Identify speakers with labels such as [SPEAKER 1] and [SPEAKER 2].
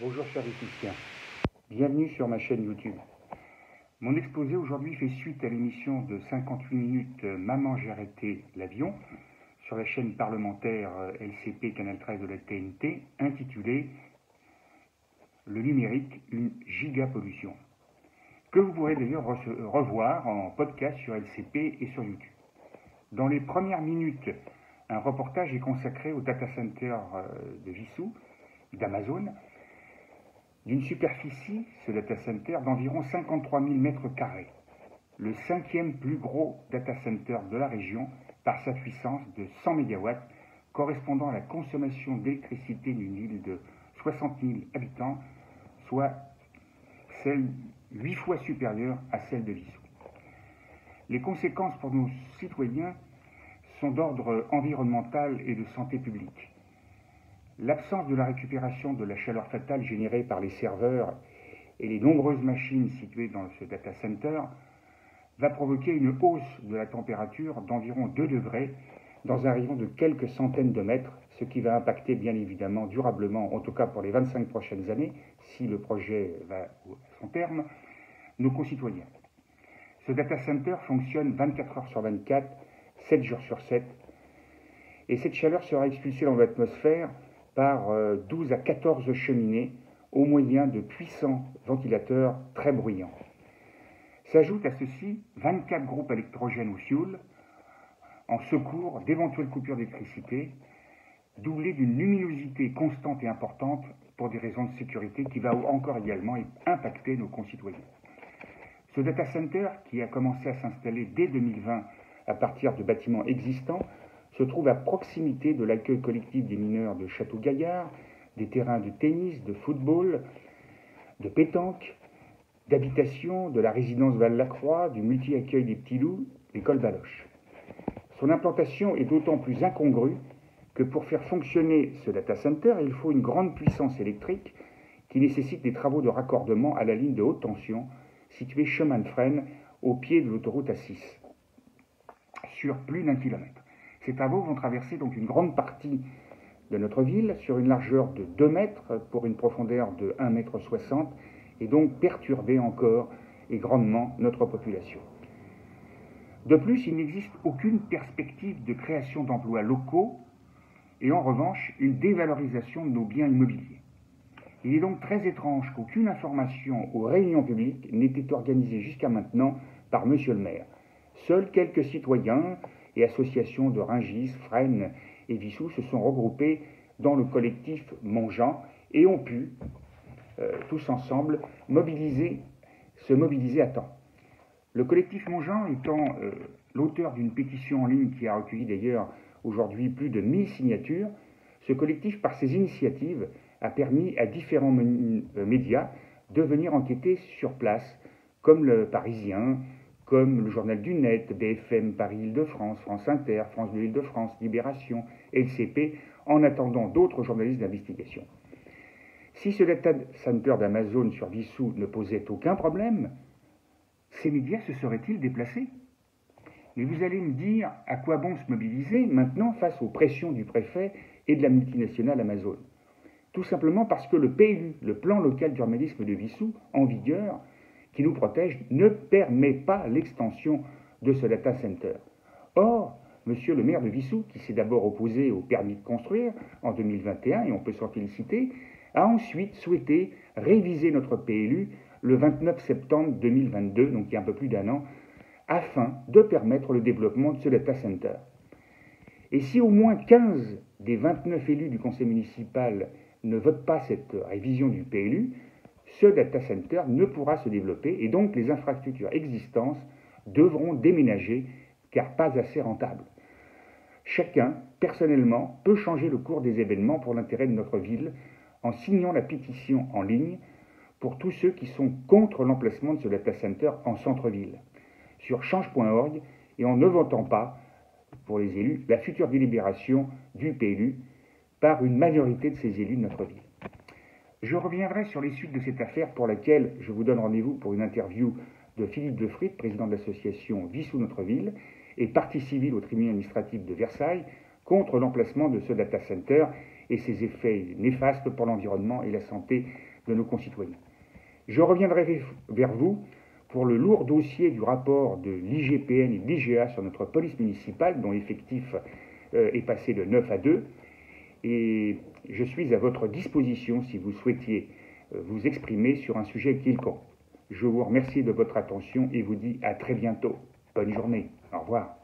[SPEAKER 1] Bonjour chers éthiciens, bienvenue sur ma chaîne YouTube. Mon exposé aujourd'hui fait suite à l'émission de 58 minutes Maman j'ai arrêté l'avion sur la chaîne parlementaire LCP Canal 13 de la TNT intitulée Le numérique, une gigapollution, que vous pourrez d'ailleurs revoir en podcast sur LCP et sur YouTube. Dans les premières minutes, un reportage est consacré au data center de Vissou, d'Amazon, d'une superficie, ce data center, d'environ 53 000 mètres carrés, le cinquième plus gros data center de la région par sa puissance de 100 MW, correspondant à la consommation d'électricité d'une ville de 60 000 habitants, soit celle 8 fois supérieure à celle de Vissou. Les conséquences pour nos citoyens sont d'ordre environnemental et de santé publique. L'absence de la récupération de la chaleur fatale générée par les serveurs et les nombreuses machines situées dans ce data center va provoquer une hausse de la température d'environ 2 degrés dans un rayon de quelques centaines de mètres, ce qui va impacter bien évidemment durablement, en tout cas pour les 25 prochaines années, si le projet va à son terme, nos concitoyens. Ce data center fonctionne 24 heures sur 24, 7 jours sur 7, et cette chaleur sera expulsée dans l'atmosphère par 12 à 14 cheminées au moyen de puissants ventilateurs très bruyants. S'ajoutent à ceci 24 groupes électrogènes au fioul en secours d'éventuelles coupures d'électricité, doublées d'une luminosité constante et importante pour des raisons de sécurité qui va encore également impacter nos concitoyens. Ce data center, qui a commencé à s'installer dès 2020 à partir de bâtiments existants, se trouve à proximité de l'accueil collectif des mineurs de Château-Gaillard, des terrains de tennis, de football, de pétanque, d'habitation, de la résidence Val-la-Croix, du multi-accueil des Petits Loups, l'école Baloche. Son implantation est d'autant plus incongrue que pour faire fonctionner ce data center, il faut une grande puissance électrique qui nécessite des travaux de raccordement à la ligne de haute tension située chemin de Fresnes au pied de l'autoroute A6, sur plus d'1 kilomètre. Ces travaux vont traverser donc une grande partie de notre ville sur une largeur de 2 mètres pour une profondeur de 1,60 m et donc perturber encore et grandement notre population. De plus, il n'existe aucune perspective de création d'emplois locaux et en revanche une dévalorisation de nos biens immobiliers. Il est donc très étrange qu'aucune information aux réunions publiques n'ait été organisée jusqu'à maintenant par Monsieur le maire. Seuls quelques citoyens et associations de Rungis, Fresnes et Vissou se sont regroupés dans le collectif Montjean et ont pu, tous ensemble, se mobiliser à temps. Le collectif Montjean étant l'auteur d'une pétition en ligne qui a recueilli d'ailleurs aujourd'hui plus de 1000 signatures, ce collectif, par ses initiatives, a permis à différents médias de venir enquêter sur place, comme le Parisien, comme le Journal du Net, BFM Paris-Île-de-France, France Inter, France de l'Île-de-France, Libération, LCP, en attendant d'autres journalistes d'investigation. Si ce data center d'Amazon sur Vissou ne posait aucun problème, ces médias se seraient-ils déplacés? Mais vous allez me dire à quoi bon se mobiliser maintenant face aux pressions du préfet et de la multinationale Amazon? Tout simplement parce que le PLU, le plan local d'urbanisme de Vissou, en vigueur, qui nous protège, ne permet pas l'extension de ce data center. Or, monsieur le maire de Vissou, qui s'est d'abord opposé au permis de construire en 2021, et on peut s'en féliciter, a ensuite souhaité réviser notre PLU le 29 septembre 2022, donc il y a un peu plus d'1 an, afin de permettre le développement de ce data center. Et si au moins 15 des 29 élus du conseil municipal ne votent pas cette révision du PLU, ce data center ne pourra se développer et donc les infrastructures existantes devront déménager car pas assez rentables. Chacun, personnellement, peut changer le cours des événements pour l'intérêt de notre ville en signant la pétition en ligne pour tous ceux qui sont contre l'emplacement de ce data center en centre-ville, sur change.org et en ne votant pas, pour les élus, la future délibération du PLU par une majorité de ces élus de notre ville. Je reviendrai sur les suites de cette affaire pour laquelle je vous donne rendez-vous pour une interview de Philippe Defrit, président de l'association Vissou Notre Ville, et partie civile au tribunal administratif de Versailles contre l'emplacement de ce data center et ses effets néfastes pour l'environnement et la santé de nos concitoyens. Je reviendrai vers vous pour le lourd dossier du rapport de l'IGPN et de l'IGA sur notre police municipale, dont l'effectif est passé de 9 à 2. Et je suis à votre disposition si vous souhaitiez vous exprimer sur un sujet quelconque. Je vous remercie de votre attention et vous dis à très bientôt. Bonne journée. Au revoir.